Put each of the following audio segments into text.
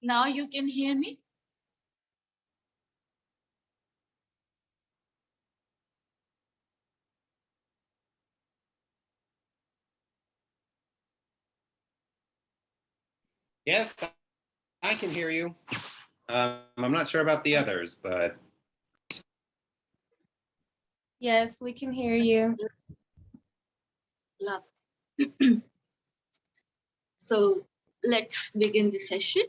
Now you can hear me? Yes, I can hear you. I'm not sure about the others, but. Yes, we can hear you. Love. So let's begin the session.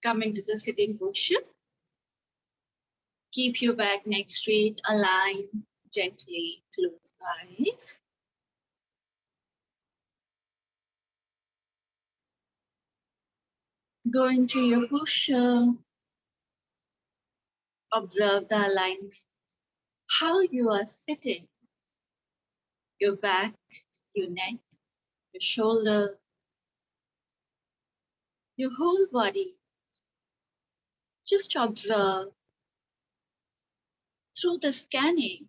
Come into the sitting position. Keep your back neck straight, align, gently close eyes. Go into your posture. Observe the alignment, how you are sitting, your back, your neck, your shoulder, your whole body. Just observe through the scanning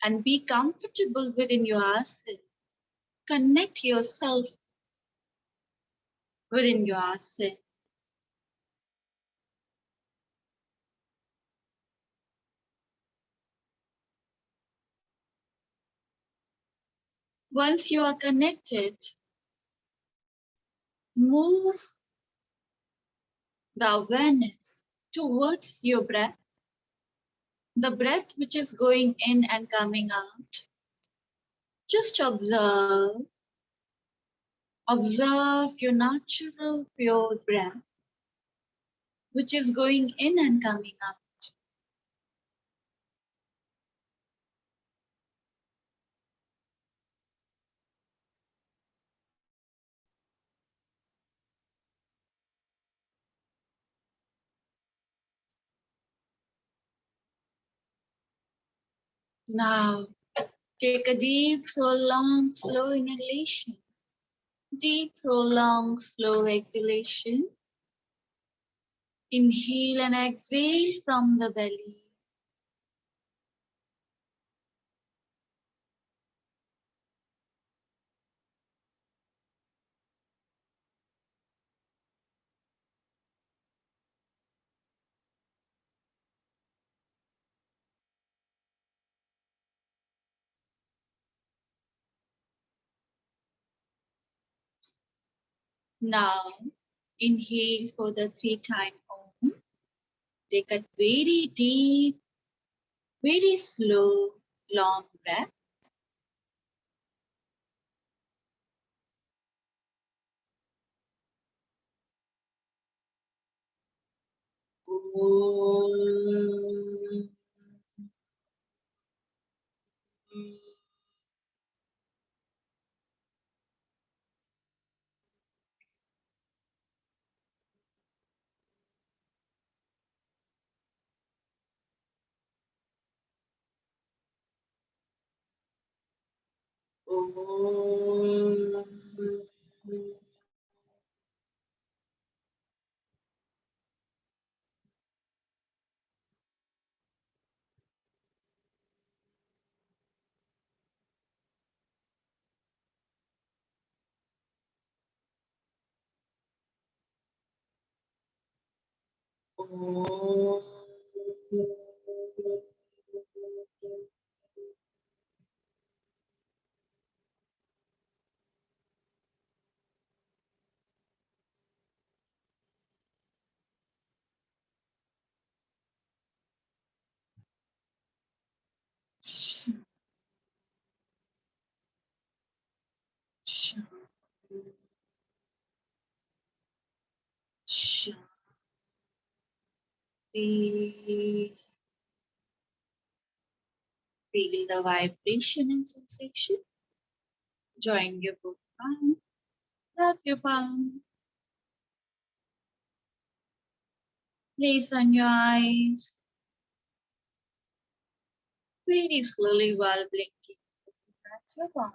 and be comfortable within your asana. Connect yourself within your asana. Once you are connected, move the awareness towards your breath, the breath which is going in and coming out. Just observe. Observe your natural pure breath, which is going in and coming out. Now, take a deep, prolonged, slow inhalation. Deep, prolonged, slow exhalation. Inhale and exhale from the belly. Now, inhale for the 3-time Om. Take a very deep, very slow, long breath. Om. Om. Om. Shanti. Feel the vibration and sensation. Join your both palm. Rub your palm. Place on your eyes. Very slowly while blinking. That's your palm.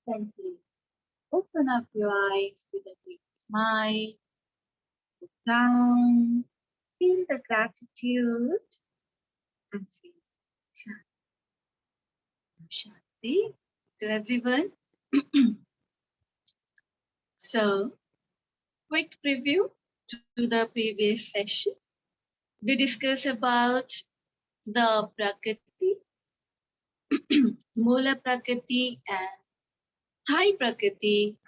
Gently open up your eyes with a big smile. Look down. Feel the gratitude and feel Shanti. Shanti to everyone. So, quick preview to the previous session. We discussed about the Prakriti, Mula Prakriti and Thai Prakriti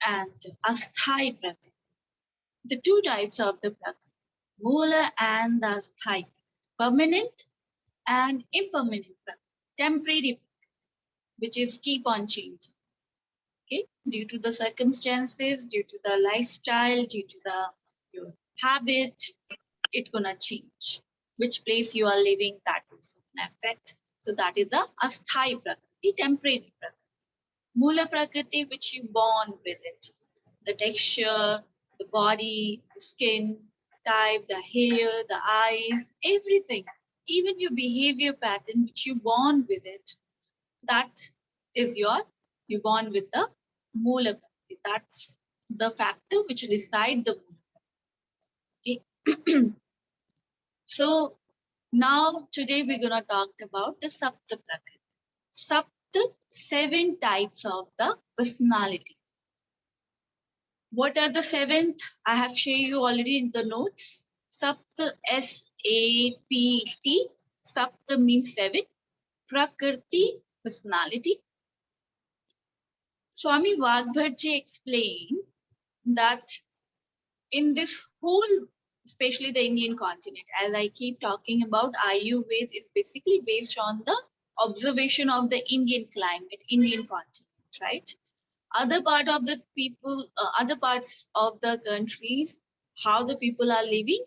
and Asthai Prakriti. The two types of the Prakriti, Mula and the Asthai, permanent and impermanent Prakriti, temporary, which is keep on changing. Okay, due to the circumstances, due to the lifestyle, due to your habit, it's gonna change. Which place you are living, that is an effect. So that is the asthai prakriti, temporary prakriti. Mula prakriti, which you born with it. The texture, the body, the skin type, the hair, the eyes, everything. Even your behavior pattern, which you born with it. That is you born with the Mula Prakriti. That's the factor which decide the Mula. Okay. So now today we're gonna talk about the Sapta Prakriti. Sapta, 7 types of the personality. What are the 7th? I have shared you already in the notes. Sapta, S-A-P-T. Sapta means 7. Prakriti, personality. Swami Vagbharji explained that in this whole, especially the Indian continent, as I keep talking about, Ayurveda is basically based on the observation of the Indian climate, Indian continent, right? Other part of the people, other parts of the countries, how the people are living,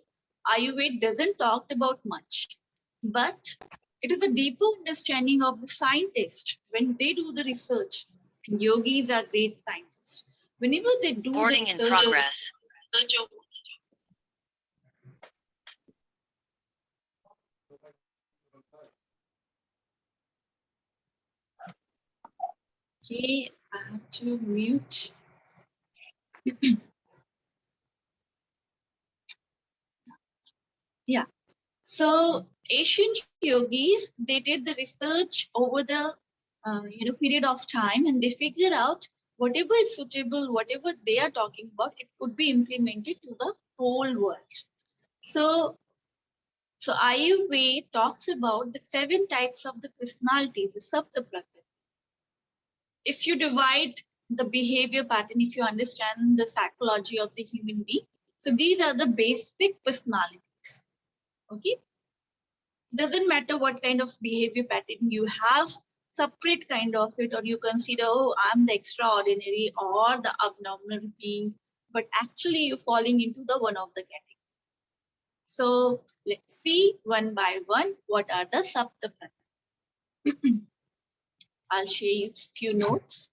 Ayurveda doesn't talk about much, but it is a deeper understanding of the scientist when they do the research. And yogis are great scientists. Whenever they do Recording the in research, progress. okay, I have to mute. Yeah. So ancient yogis, they did the research over the period of time, and they figure out whatever is suitable, whatever they are talking about, it could be implemented to the whole world. So Ayurveda talks about the 7 types of the personality, the Sapta Prakriti. If you divide the behavior pattern, if you understand the psychology of the human being, so these are the basic personalities. Okay. Doesn't matter what kind of behavior pattern you have, separate kind of it, or you consider, oh, I'm the extraordinary or the abnormal being, but actually you're falling into the one of the category. So let's see one by one what are the Sapta Prakriti. I'll share you a few notes.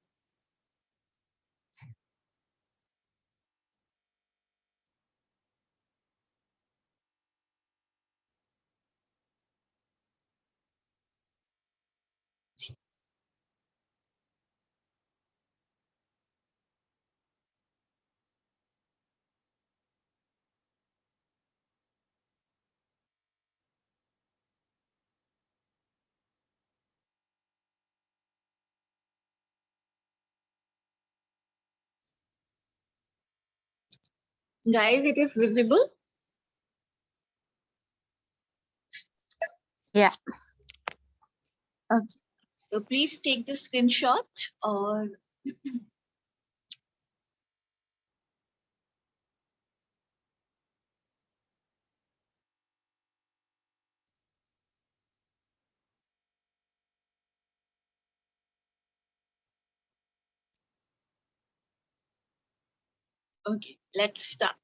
Guys, it is visible. Yeah. Okay. So please take the screenshot or okay, let's start.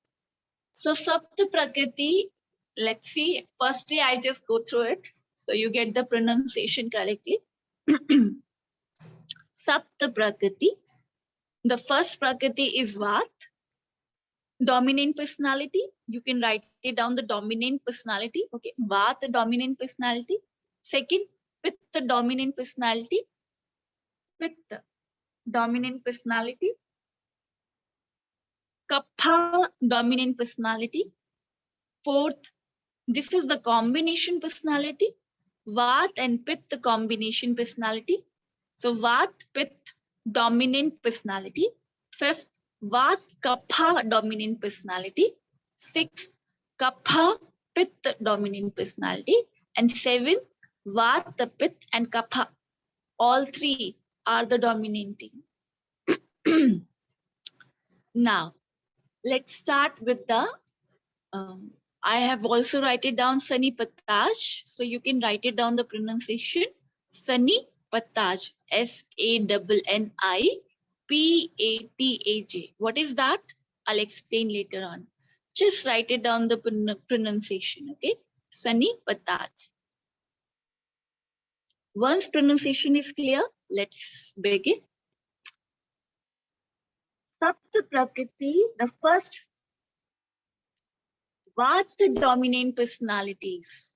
So Sapta Prakriti, let's see. Firstly, I just go through it so you get the pronunciation correctly. Sapta Prakriti. The first Prakriti is Vat, dominant personality. You can write it down, the dominant personality. Okay, Vat, the dominant personality. Second, Pitta, dominant personality. Pitta, dominant personality. Kapha, dominant personality. Fourth, this is the combination personality. Vat and Pitta, the combination personality. So Vat, Pitta, dominant personality. Fifth, Vata Kapha dominant personality, 6 Kapha Pitta dominant personality, and 7 Vata Pitta and Kapha. All three are the dominating. Now, let's start with the I have also write it down Sani Pataj. So you can write it down the pronunciation. Sani Pataj. SANNIPATAJ. What is that? I'll explain later on. Just write it down the pronunciation. Okay. Sani Pataj. Once pronunciation is clear, let's begin. Sapta Prakriti, the first Vata dominant personalities.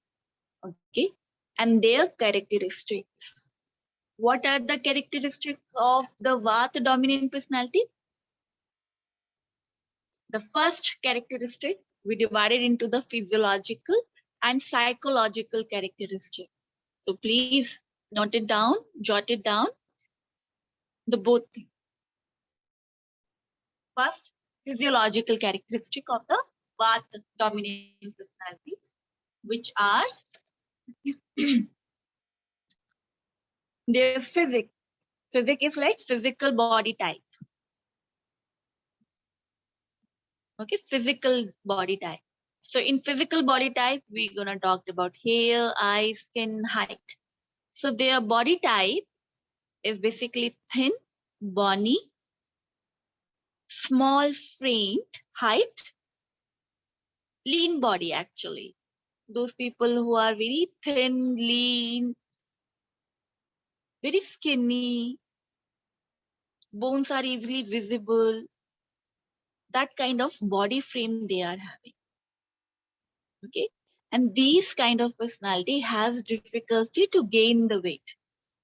Okay, and their characteristics. What are the characteristics of the Vata dominant personality? The first characteristic we divided into the physiological and psychological characteristic. So please note it down, jot it down, the both things. First, physiological characteristic of the Vata dominant personalities, which are their physics. Physics is like physical body type. Okay, physical body type. So in physical body type, we're gonna talk about hair, eyes, skin, height. So their body type is basically thin, bony, small framed, height, lean body actually. Those people who are very thin, lean, very skinny, bones are easily visible, that kind of body frame they are having. Okay, and these kind of personality has difficulty to gain the weight.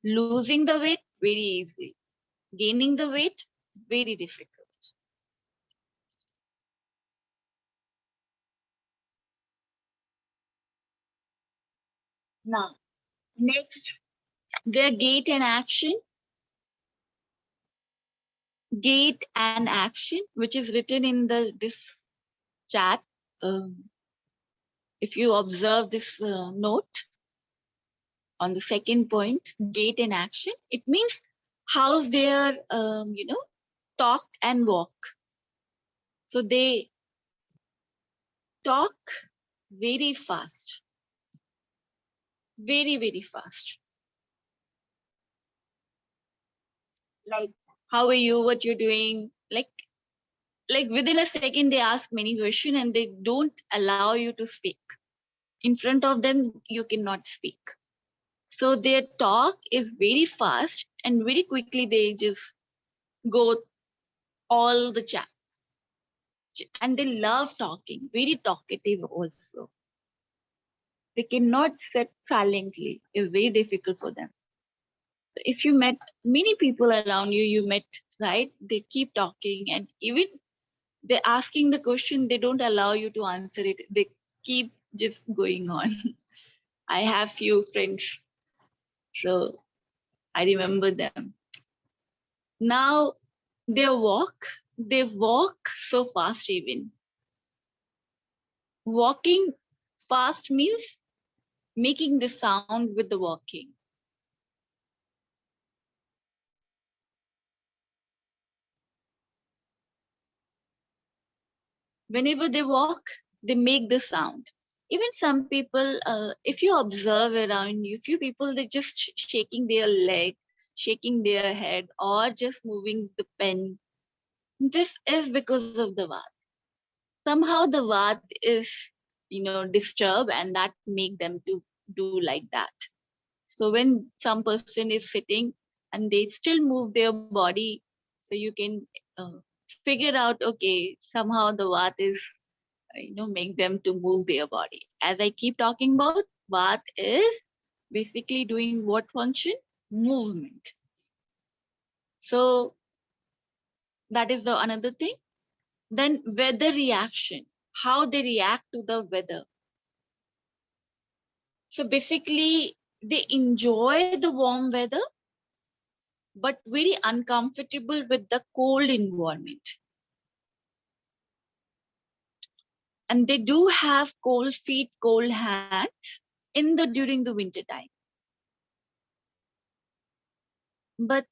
Losing the weight very easy, gaining the weight very difficult. Now, next, their gait and action. Gait and action, which is written in this chat. If you observe this note on the second point, gait and action, it means how's their talk and walk. So they talk very fast, very fast. Like, how are you? What you're doing? Like within a second, they ask many questions and they don't allow you to speak. In front of them, you cannot speak. So their talk is very fast and very quickly they just go all the chat. And they love talking, very talkative also. They cannot sit silently. It's very difficult for them. So if you met many people around you, you met, right? They keep talking and even they're asking the question, they don't allow you to answer it. They keep just going on. I have few friends, so I remember them. Now they walk so fast even. Walking fast means making the sound with the walking. Whenever they walk, they make the sound. Even some people, if you observe around you, few people, they just shaking their leg, shaking their head, or just moving the pen. This is because of the Vata. Somehow the Vata is, disturbed and that make them to do like that. So when some person is sitting and they still move their body, so you can figure out, okay, somehow the Vata is, make them to move their body. As I keep talking about, Vata is basically doing what function? Movement. So that is the another thing. Then weather reaction, how they react to the weather. So basically, they enjoy the warm weather, but very uncomfortable with the cold environment. And they do have cold feet, cold hands during the winter time. But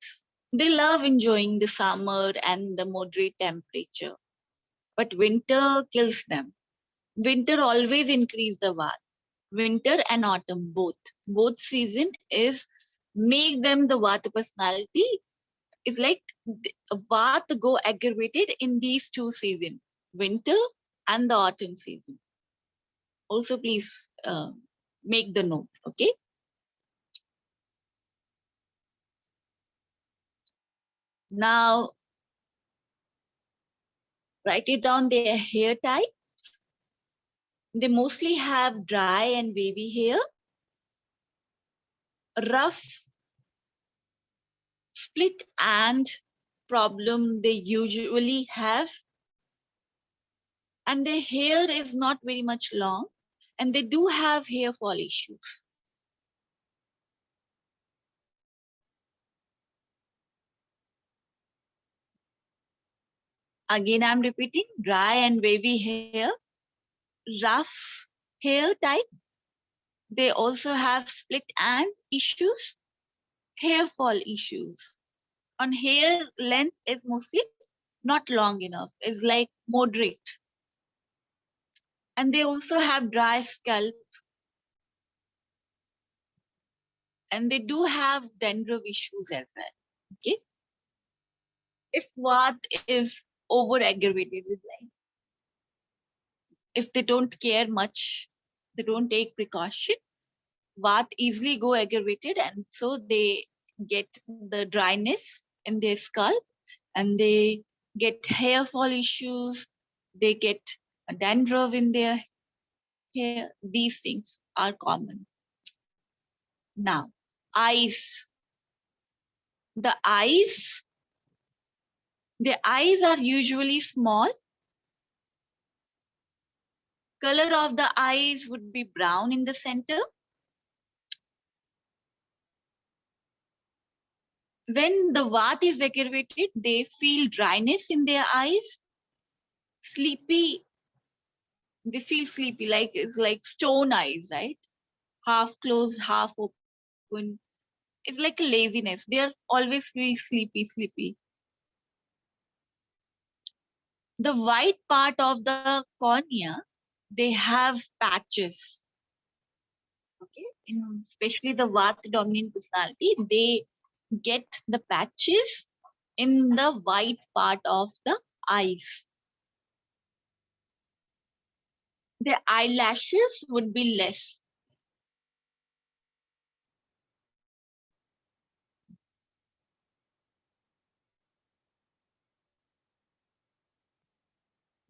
they love enjoying the summer and the moderate temperature. But winter kills them. Winter always increase the Vata. Winter and autumn both season is make them the Vata personality. Is like Vata go aggravated in these two seasons, winter and the autumn season. Also, please make the note, okay? Now, write it down their hair type. They mostly have dry and wavy hair, rough, split and problem they usually have, and their hair is not very much long, and they do have hair fall issues. Again, I'm repeating, dry and wavy hair, rough hair type. They also have split end issues, hair fall issues. On hair length is mostly not long enough, is like moderate. And they also have dry scalp. And they do have dandruff issues as well. Okay. If what is over aggravated with life, if they don't care much, they don't take precaution, Vat easily go aggravated, and so they get the dryness in their scalp, and they get hair fall issues, they get a dandruff in their hair. These things are common. Now, eyes. The eyes are usually small. Color of the eyes would be brown in the center. When the Vata is aggravated, they feel dryness in their eyes, sleepy. They feel sleepy, like it's like stone eyes, right? Half closed, half open. It's like a laziness. They are always feel sleepy. The white part of the cornea, they have patches. Okay, especially the Vata dominant personality, they get the patches in the white part of the eyes. The eyelashes would be less.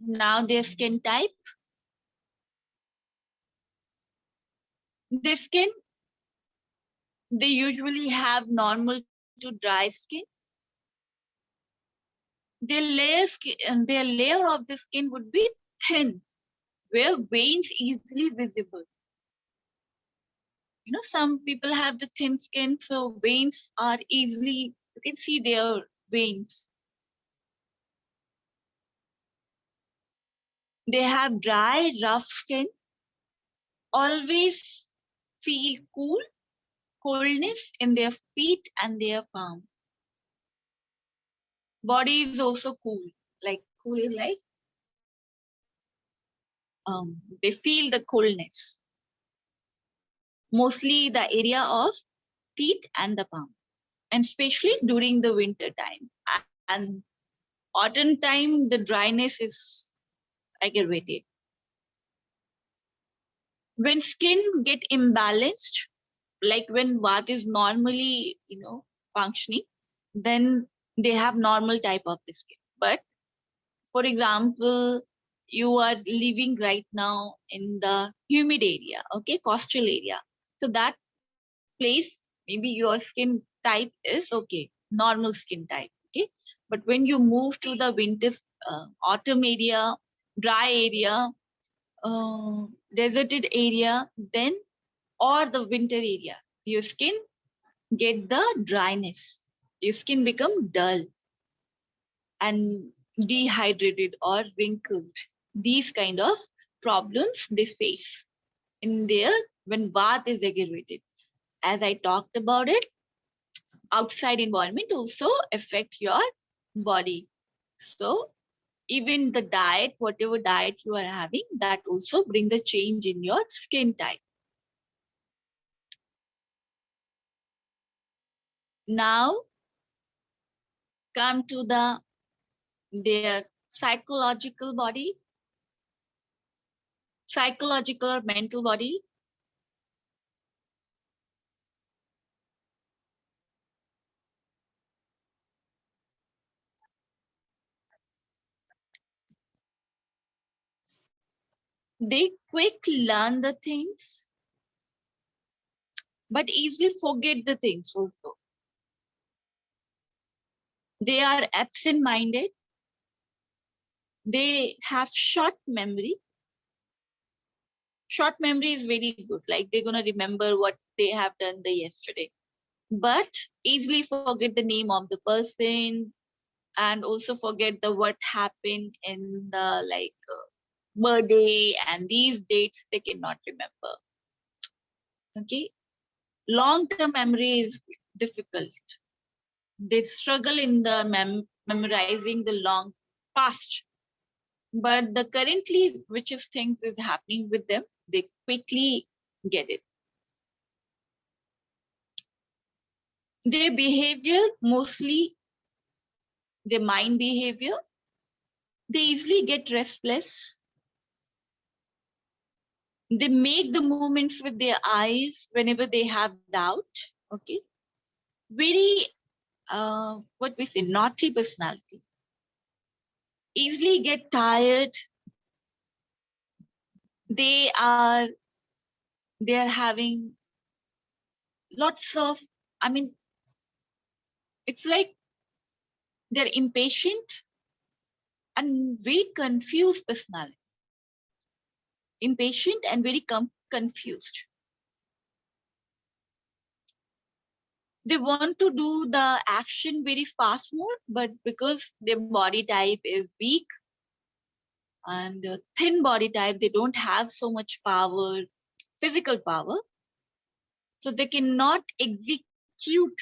Now their skin type. Their skin, they usually have normal to dry skin. Their layer of the skin would be thin, where veins easily visible. You know, some people have the thin skin, so veins are easily, you can see their veins. They have dry, rough skin, always feel coldness in their feet and their palm. Body is also cool, like they feel the coolness. Mostly the area of feet and the palm, and especially during the winter time. And autumn time, the dryness is aggravated. When skin get imbalanced, like when Vata is normally, functioning, then they have normal type of the skin. But for example, you are living right now in the humid area, okay, coastal area. So that place, maybe your skin type is okay, normal skin type, okay. But when you move to the winter, autumn area, dry area, deserted area, then or the winter area, your skin get the dryness. Your skin become dull and dehydrated or wrinkled. These kind of problems they face in their when Vata is aggravated. As I talked about it, outside environment also affect your body. So even the diet, whatever diet you are having, that also bring the change in your skin type. Now come to their psychological body, psychological or mental body. They quick learn the things, but easily forget the things also. They are absent-minded. They have short memory. Short memory is very good. Like they're gonna remember what they have done the yesterday, but easily forget the name of the person and also forget the what happened in the birthday and these dates they cannot remember. Okay, long-term memory is difficult. They struggle in the memorizing the long past, but the currently which is things is happening with them, they quickly get it. Their behavior, mostly their mind behavior, they easily get restless. They make the movements with their eyes whenever they have doubt. Okay, very what we say, naughty personality. Easily get tired. They are having lots of, I mean, it's like they're impatient and very confused personality. Impatient and very confused. They want to do the action very fast more, but because their body type is weak and thin body type, they don't have so much power, physical power, so they cannot execute.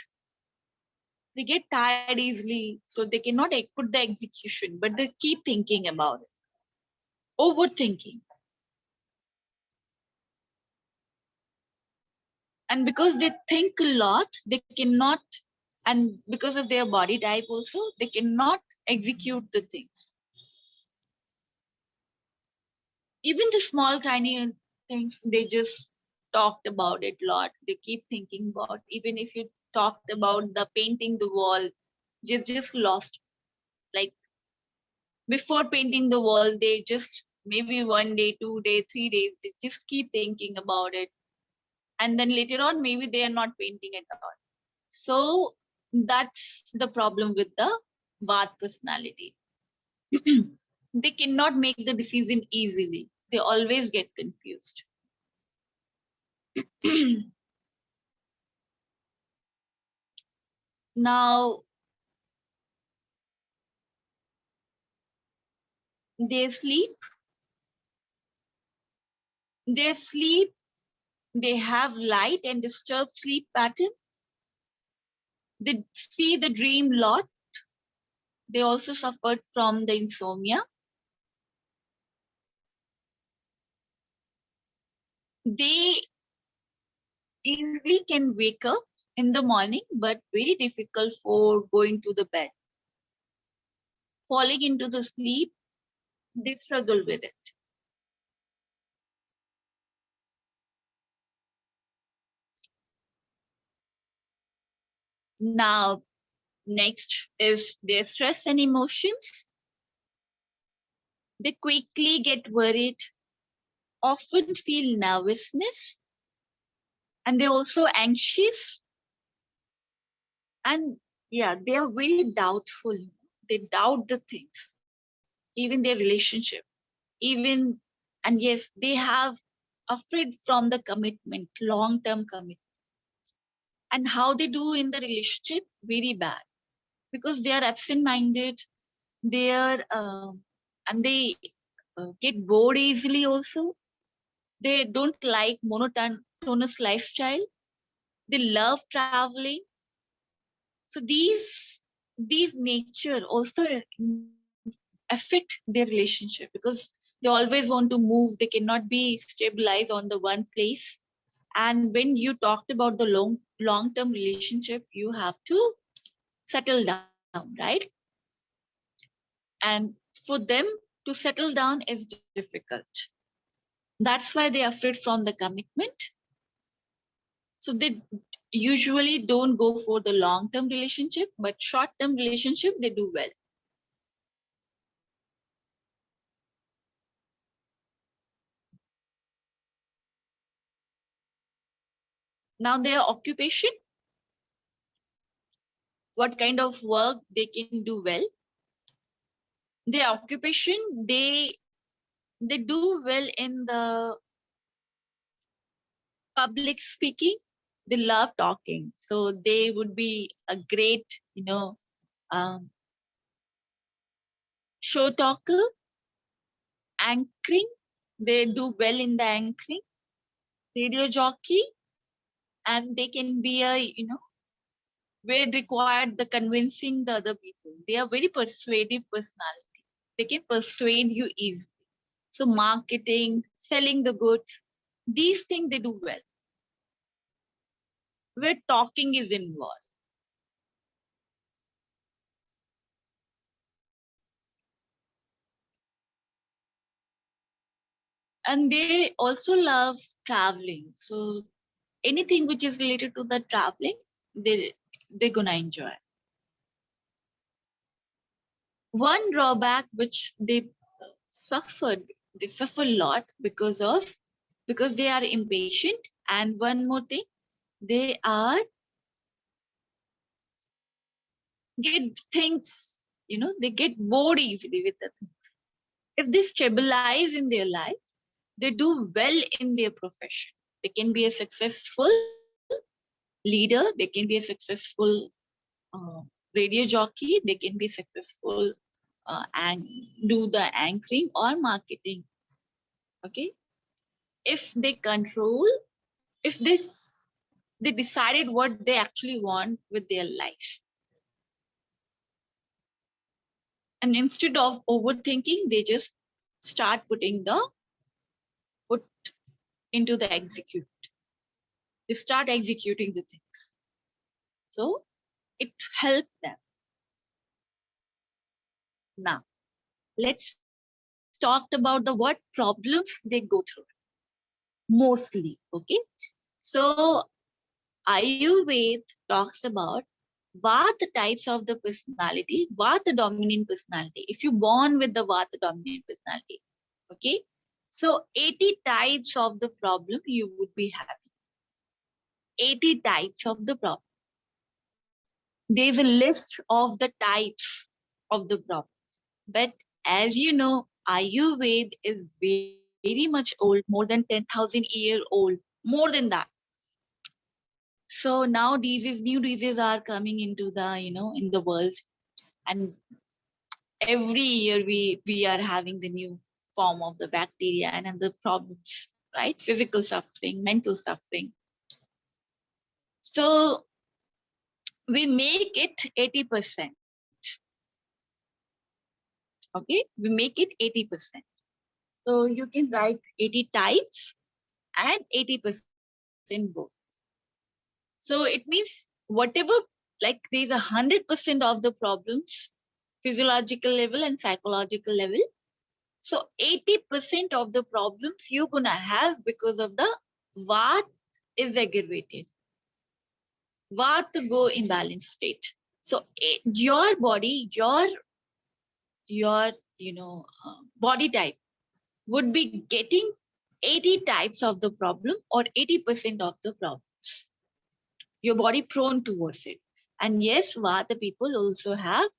They get tired easily, so they cannot put the execution, but they keep thinking about it, overthinking. And because they think a lot, they cannot, and because of their body type also, they cannot execute the things. Even the small tiny things, they just talked about it a lot. They keep thinking about, even if you talked about the painting the wall, just lost. Like before painting the wall, they just maybe 1 day, 2 day, 3 days, they just keep thinking about it. And then later on, maybe they are not painting at all. So that's the problem with the Vata personality. They cannot make the decision easily. They always get confused. Now, they sleep. They sleep. They have light and disturbed sleep pattern. They see the dream lot. They also suffered from the insomnia. They easily can wake up in the morning, but very difficult for going to the bed. Falling into the sleep, they struggle with it. Now, next is their stress and emotions. They quickly get worried, often feel nervousness, and they're also anxious. And yeah, they are very doubtful. They doubt the things, even their relationship, even, and yes, they have afraid from the commitment, long-term commitment. And how they do in the relationship, very bad, because they are absent-minded. They are, and they get bored easily also. They don't like monotonous lifestyle. They love traveling. So these nature also affect their relationship because they always want to move. They cannot be stabilized on the one place. And when you talked about the long-term relationship, you have to settle down, right? And for them to settle down is difficult. That's why they are afraid from the commitment. So they usually don't go for the long-term relationship, but short-term relationship, they do well. Now their occupation, what kind of work they can do well. Their occupation, they do well in the public speaking. They love talking. So they would be a great, um, show talker, anchoring. They do well in the anchoring, radio jockey, and they can be a, where required the convincing the other people. They are very persuasive personality. They can persuade you easily. So marketing, selling the goods, these things they do well. Where talking is involved. And they also love traveling. So anything which is related to the traveling, they're gonna enjoy. One drawback which they suffer a lot because they are impatient. And one more thing, they are get things, they get bored easily with the things. If they stabilize in their life, they do well in their profession. They can be a successful leader, they can be a successful radio jockey, they can be successful and do the anchoring or marketing. Okay, if they control, if they decided what they actually want with their life, and instead of overthinking, they just start put into the execute. They start executing the things. So it helped them. Now, let's talk about the what problems they go through mostly. Okay, so Ayurveda talks about Vata types of the personality, Vata dominant personality. If you're born with the Vata dominant personality, okay, so 80 types of the problem you would be having. 80 types of the problem. There's a list of the types of the problem. But as you know, Ayurveda is very much old, more than 10,000 years old, more than that. So now new diseases are coming into the, in the world. And every year we are having the new form of the bacteria and other problems, right? Physical suffering, mental suffering. So we make it 80%. Okay, we make it 80%. So you can write 80 types and 80% both. So it means whatever, like there's 100% of the problems, physiological level and psychological level. So 80% of the problems you're gonna have because of the Vat is aggravated. Vat go imbalanced state. So your body, your body type would be getting 80 types of the problem or 80% of the problems. Your body prone towards it. And yes, Vata people also have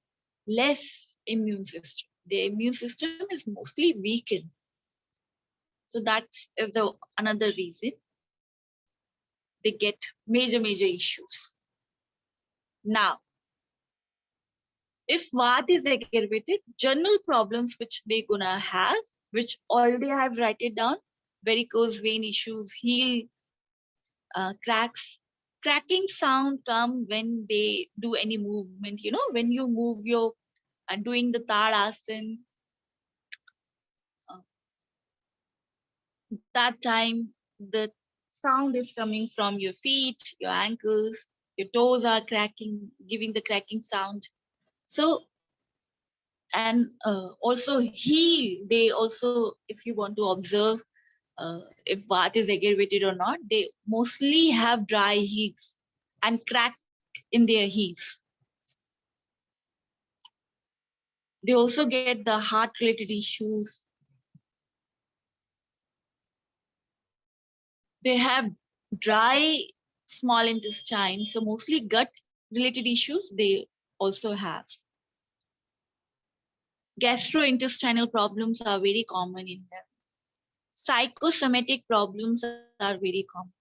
less immune system. Their immune system is mostly weakened. So that's another reason they get major issues. Now, if Vata is aggravated, general problems which they're gonna have which already I have write it down. Varicose vein issues heal, cracks. Cracking sound come when they do any movement. You know, when you move your doing the Tadasana, uh, that time the sound is coming from your feet, your ankles, your toes are cracking, giving the cracking sound. So, and also heel, they also, if you want to observe if bath is aggravated or not, they mostly have dry heels and crack in their heels. They also get the heart related issues. They have dry small intestine, so mostly gut related issues they also have. Gastrointestinal problems are very common in them. Psychosomatic problems are very common.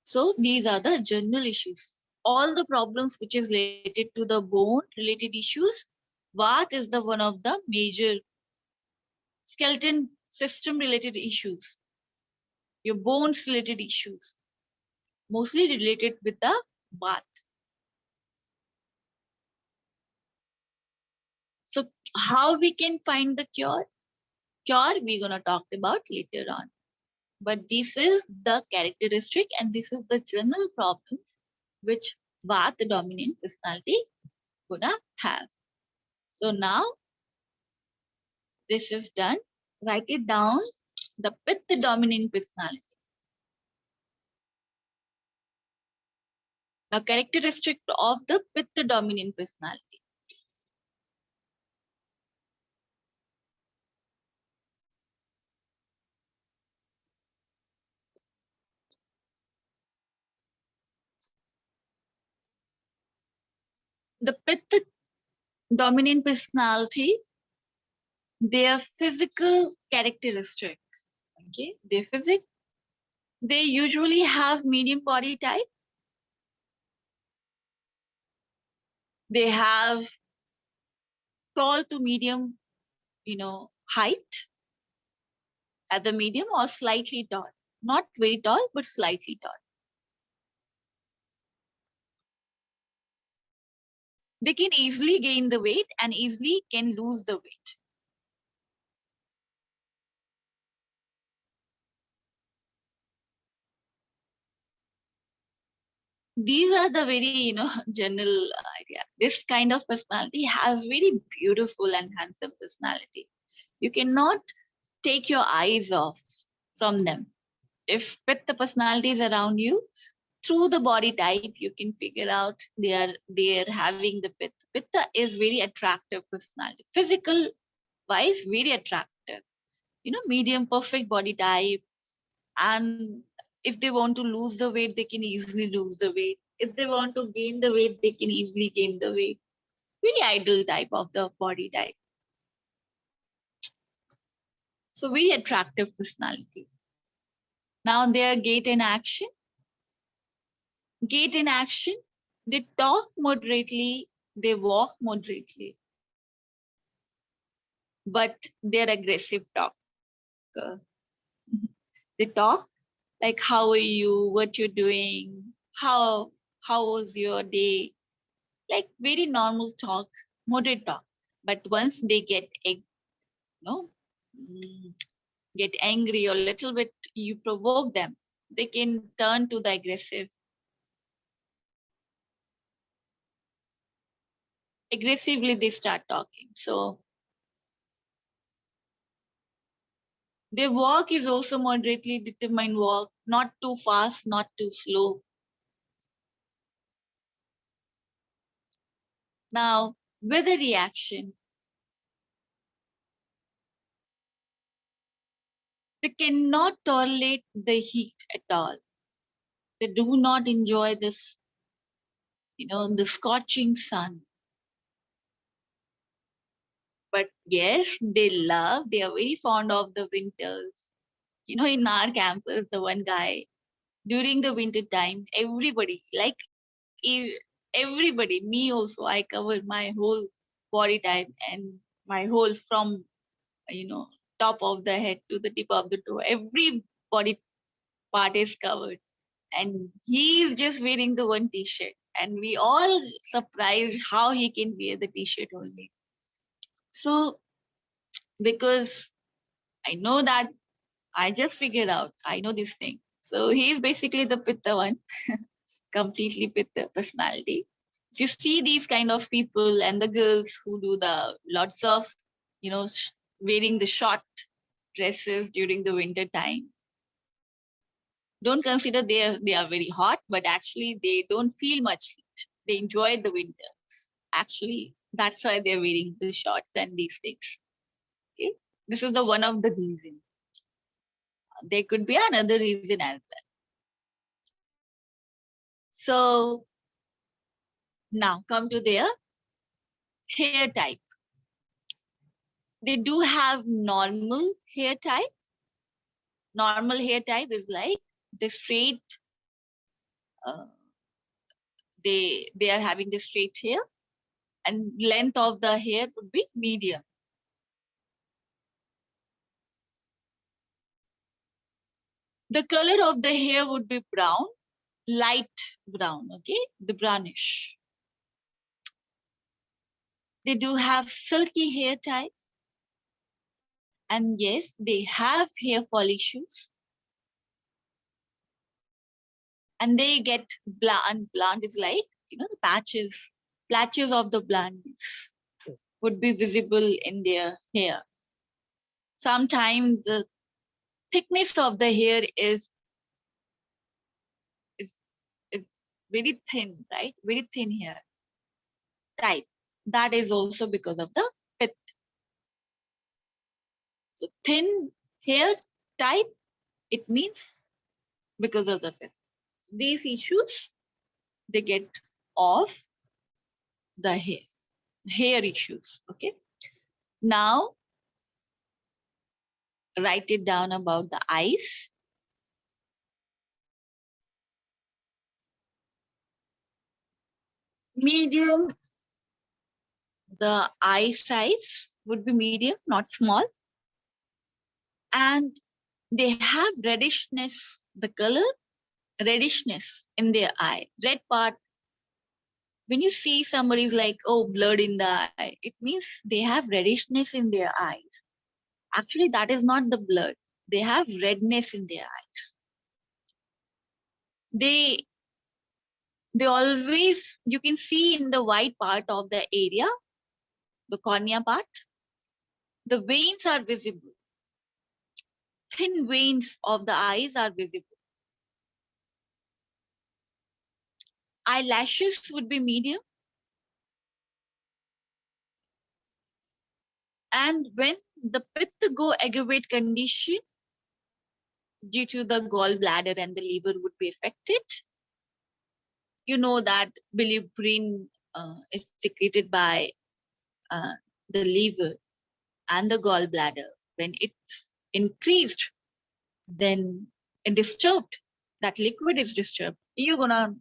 So these are the general issues. All the problems which is related to the bone related issues, Vata is the one of the major skeleton system related issues, your bones related issues, mostly related with the Vata. So how we can find the cure? Cure we're gonna talk about later on. But this is the characteristic and this is the general problems which Vata dominant personality gonna have. So now this is done. Write it down. The Pitta dominant personality. Now, characteristic of the Pitta dominant personality. The Pitta dominant personality, their physical characteristic. Okay, their physique. They usually have medium body type. They have tall to medium, height at the medium or slightly tall. Not very tall, but slightly tall. They can easily gain the weight and easily can lose the weight. These are the very, general idea. This kind of personality has very beautiful and handsome personality. You cannot take your eyes off from them. If Pitta personality is around you, through the body type, you can figure out they are having the Pitta. Pitta is very attractive personality. Physical wise, very attractive. Medium perfect body type. And if they want to lose the weight, they can easily lose the weight. If they want to gain the weight, they can easily gain the weight. Very ideal type of the body type. So very attractive personality. Now their gait and action. Gait in action, they talk moderately, they walk moderately, but they're aggressive talker. They talk like, how are you, what you're doing, how was your day, like very normal talk, moderate talk. But once they get angry or little bit, you provoke them, they can turn to the aggressive. Aggressively they start talking. So their walk is also moderately determined walk, not too fast, not too slow. Now, weather reaction. They cannot tolerate the heat at all. They do not enjoy this, the scorching sun. But yes, they are very fond of the winters. In our campus, the one guy, during the winter time, everybody, like everybody, me also, I cover my whole body type and my whole from top of the head to the tip of the toe. Every body part is covered. And he is just wearing the one t-shirt. And we all surprised how he can wear the t-shirt only. So, because I know that I just figured out, I know this thing. So he is basically the Pitta one, completely Pitta personality. You see these kind of people and the girls who do the lots of, wearing the short dresses during the winter time. Don't consider they are very hot, but actually they don't feel much heat. They enjoy the winters. Actually, that's why they're wearing the shorts and these things. Okay, this is the one of the reasons. There could be another reason as well. So now come to their hair type. They do have normal hair type. Normal hair type is like the straight. They are having the straight hair, and length of the hair would be medium. The color of the hair would be brown, light brown, okay, the brownish. They do have silky hair type. And yes, they have hair fall issues. And they get blunt. Blunt is like, the patches of the bluntness would be visible in their hair. Sometimes the thickness of the hair is very thin, right? Very thin hair type. That is also because of the pith. So thin hair type, it means because of the pith. These issues, they get off the hair issues, okay? Now, write it down about the eyes. Medium, the eye size would be medium, not small. And they have reddishness, the color, reddishness in their eye. Red part, when you see somebody's like, oh, blood in the eye, it means they have reddishness in their eyes. Actually, that is not the blood. They have redness in their eyes. They always, you can see in the white part of the area, the cornea part, the veins are visible. Thin veins of the eyes are visible. Eyelashes would be medium. And when the 𝐕𝐴𝐽 condition due to the gallbladder and the liver would be affected, you know that bilirubin is secreted by the liver and the gallbladder. When it's increased, then it disturbed. That liquid is disturbed. You're gonna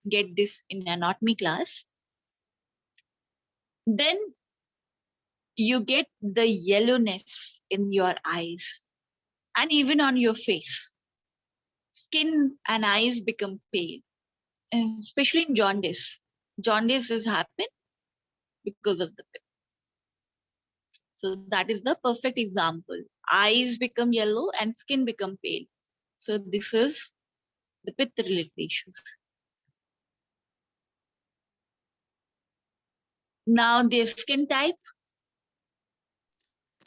get this in anatomy class. Then you get the yellowness in your eyes and even on your face. Skin and eyes become pale, especially in jaundice. Jaundice has happened because of the pith. So that is the perfect example. Eyes become yellow and skin become pale. So this is the pitta related issues. Now their skin type.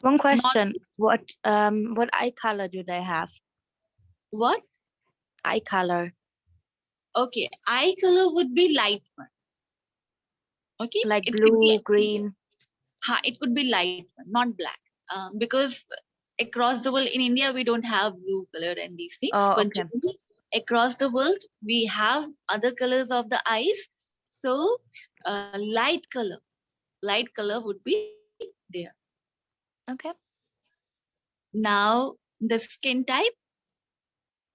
One question. What eye color do they have? What? Eye color. Okay, eye color would be light one. Okay, Like it blue, could be, green. it could be light one, not black. Because across the world, in India, we don't have blue color and these things. Oh, but okay. generally, across the world, we have other colors of the eyes. So light color would be there. Okay. Now the skin type.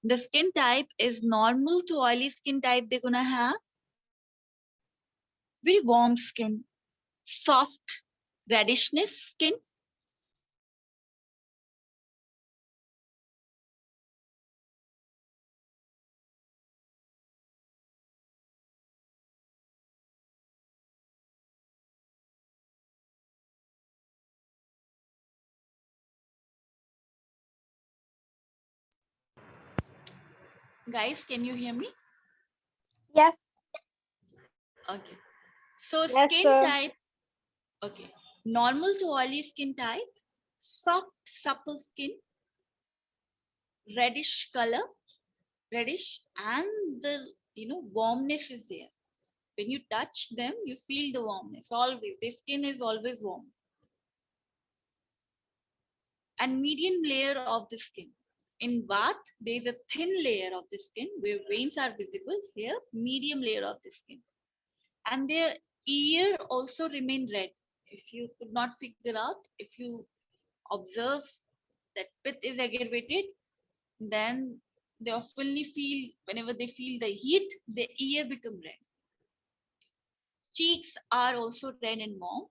The skin type is normal to oily skin type. They're gonna have very warm skin, soft reddishness skin, Guys, can you hear me? Yes. Okay. So Yes, skin sir. type, okay. Normal to oily skin type, soft, supple skin, reddish color, reddish, and the warmness is there. When you touch them, you feel the warmness. Always, their skin is always warm. And medium layer of the skin. In Vata, there is a thin layer of the skin where veins are visible. Here, medium layer of the skin. And their ear also remain red. If you could not figure out, if you observe that pith is aggravated, then they oftenly feel, whenever they feel the heat, the ear become red. Cheeks are also red and warm.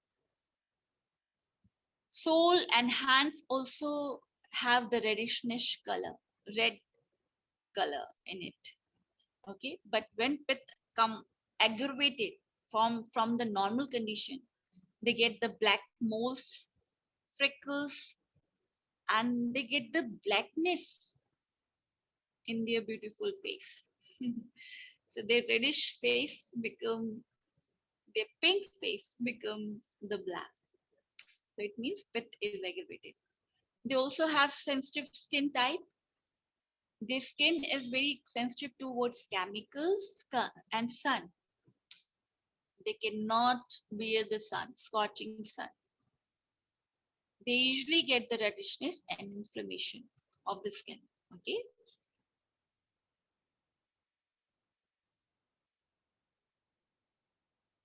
Sole and hands also have the reddishness color, red color in it. Okay, but when pith come aggravated from the normal condition, they get the black moles, freckles, and they get the blackness in their beautiful face. So their reddish face become, their pink face become the black. So it means pith is aggravated. They also have sensitive skin type. Their skin is very sensitive towards chemicals and sun. They cannot bear the sun, scorching sun. They usually get the reddishness and inflammation of the skin. Okay.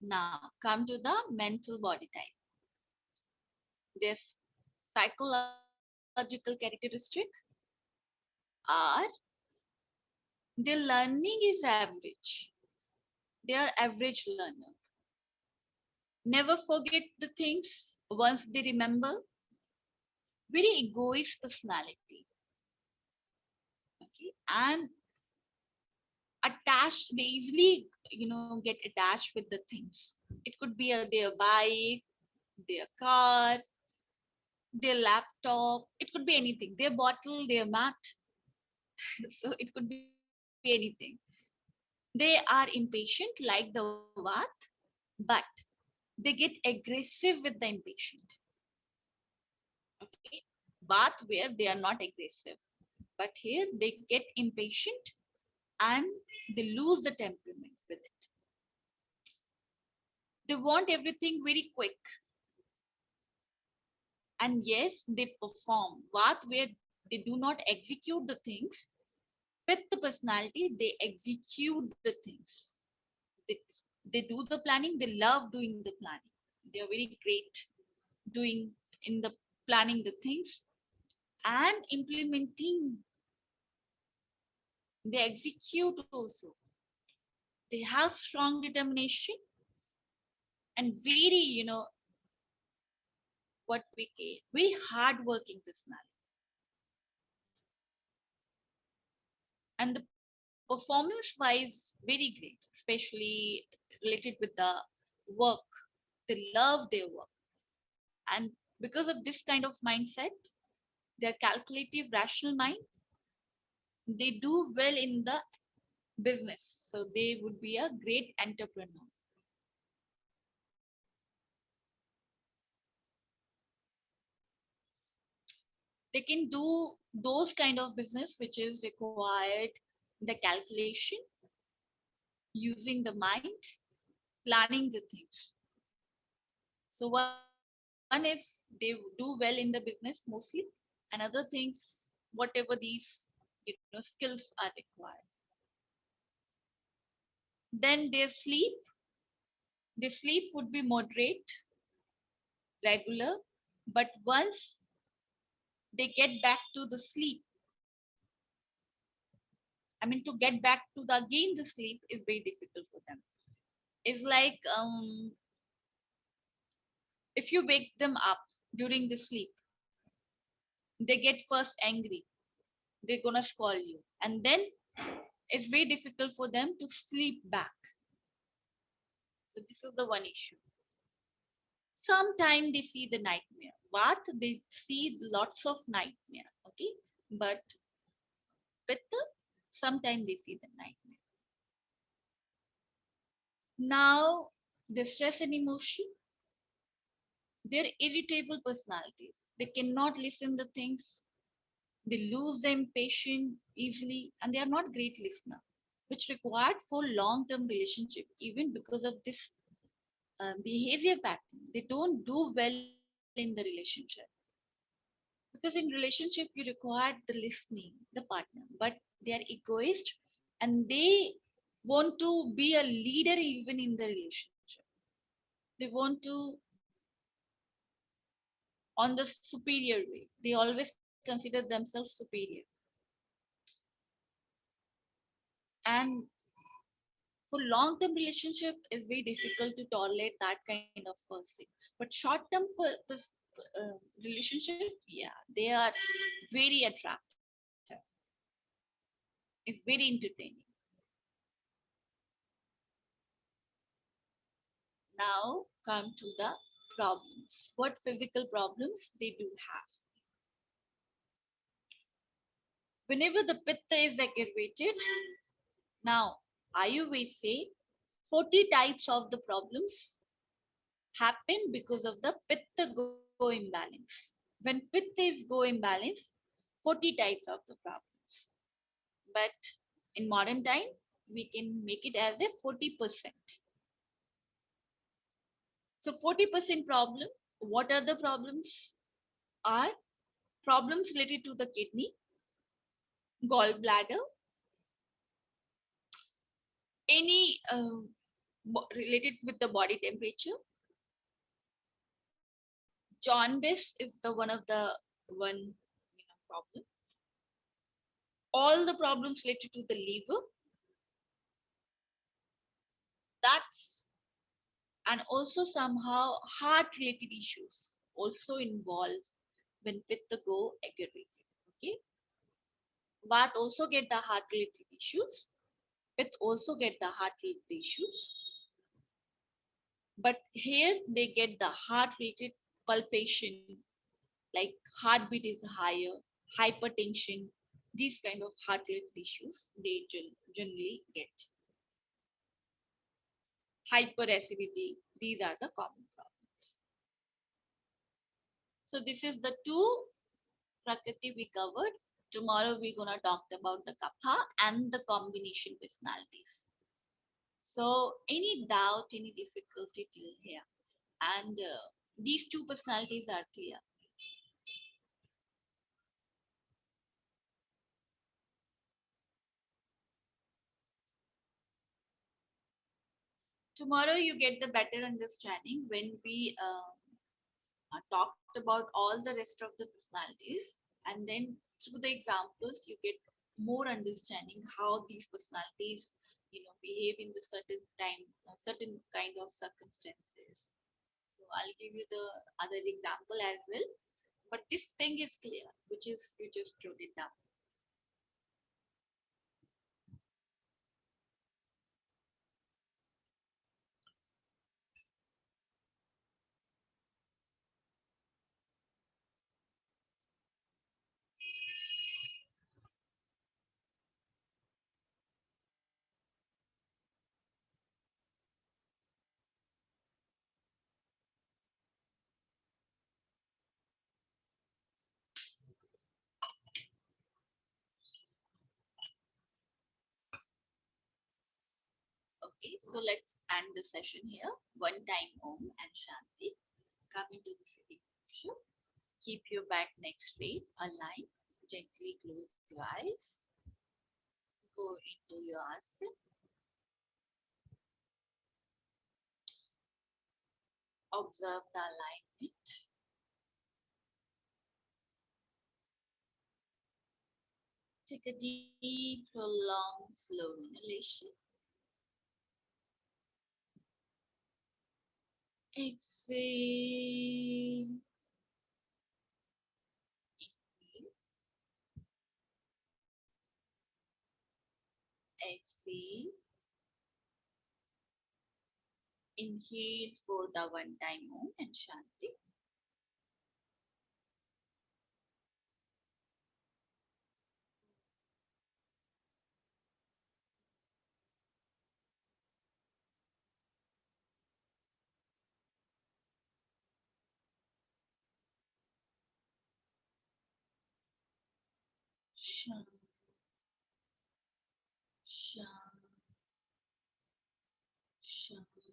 Now come to the mental body type. This psychological characteristic are their learning is average. They are average learner. Never forget the things once they remember. Very egoist personality. Okay. And attached, they easily get attached with the things. It could be their bike, their car, their laptop, it could be anything, their bottle, their mat. So it could be anything. They are impatient like the Vat, but they get aggressive with the impatient. Okay, Vat where they are not aggressive, but here they get impatient and they lose the temperament with it. They want everything very quick. And yes, they perform. Vat where they do not execute the things. With the personality, they execute the things. They, they do the planning. They love doing the planning. They are very great doing in the planning the things and implementing. They execute also. They have strong determination and very, what we say, very hardworking personality. And the performance wise, very great, especially related with the work. They love their work. And because of this kind of mindset, their calculative, rational mind, they do well in the business. So they would be a great entrepreneur. They can do those kind of business which is required the calculation, using the mind, planning the things. So one is they do well in the business mostly, and other things, whatever these skills are required. Then their sleep would be moderate, regular, but once they get back to the sleep, I mean, to get back to the again the sleep is very difficult for them. It's like if you wake them up during the sleep, they get first angry. They're gonna scold you, and then it's very difficult for them to sleep back. So this is the one issue. Sometimes they see the nightmare. What they see lots of nightmare. Okay, but Pitta, Sometimes they see the nightmare. Now, the stress and emotion, they're irritable personalities. They cannot listen the things. They lose their patience easily, and they are not great listener, which required for long-term relationship. Even because of this behavior pattern, they don't do well in the relationship. Because in relationship, you require the listening, the partner, but they are egoist and they want to be a leader even in the relationship. They want to on the superior way. They always consider themselves superior. And for long-term relationship, it's very difficult to tolerate that kind of person. But short-term relationship, yeah, they are very attractive. It's very entertaining. Now come to the problems. What physical problems they do have? Whenever the pitta is aggravated, now Ayurveda say 40 types of the problems happen because of the pitta go imbalance. When pitta is go imbalance, 40 types of the problems. But in modern time, we can make it as a 40%. So 40% problem, what are the problems? Are problems related to the kidney, gallbladder, any related with the body temperature. Jaundice is the one of the problem. All the problems related to the liver. That's and also somehow heart related issues also involve when pitta go aggravated. Okay, Vat also get the heart related issues. Pitta also get the heart related issues. But here they get the heart related palpitation, like heartbeat is higher, hypertension, these kind of heart related issues they generally get. Hyperacidity, these are the common problems. So this is the two prakriti we covered. Tomorrow we're gonna talk about the kapha and the combination personalities. So any doubt, any difficulty till here? And these two personalities are clear. Tomorrow you get the better understanding when we talked about all the rest of the personalities, and then through the examples you get more understanding how these personalities behave in the certain time, certain kind of circumstances. So I'll give you the other example as well, but this thing is clear, which is you just wrote it down. Okay, so let's end the session here. One time Om and Shanti. Come into the sitting posture. Keep your back neck straight, aligned. Gently close your eyes. Go into your asana. Observe the alignment. Take a deep, prolonged, slow inhalation. Exhale. Inhale. Exhale. Inhale for the one time Om and Shanti. Shanti. Shanti. Shanti.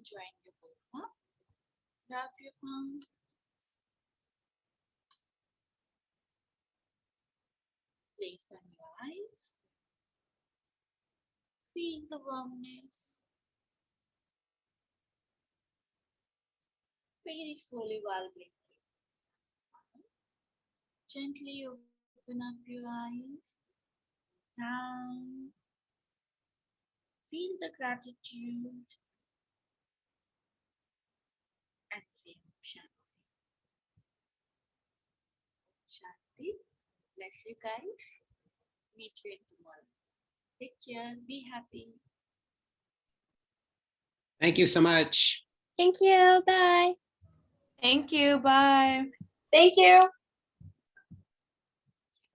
Join your both up. Wrap your palm. Place on your eyes. Feel the warmness. Very slowly while blinking. Gently open up your eyes. Down. Feel the gratitude and say Shanti. Shanti. Bless you guys. Meet you in tomorrow. Take care. Be happy. Thank you so much. Thank you. Bye. Thank you. Bye. Thank you.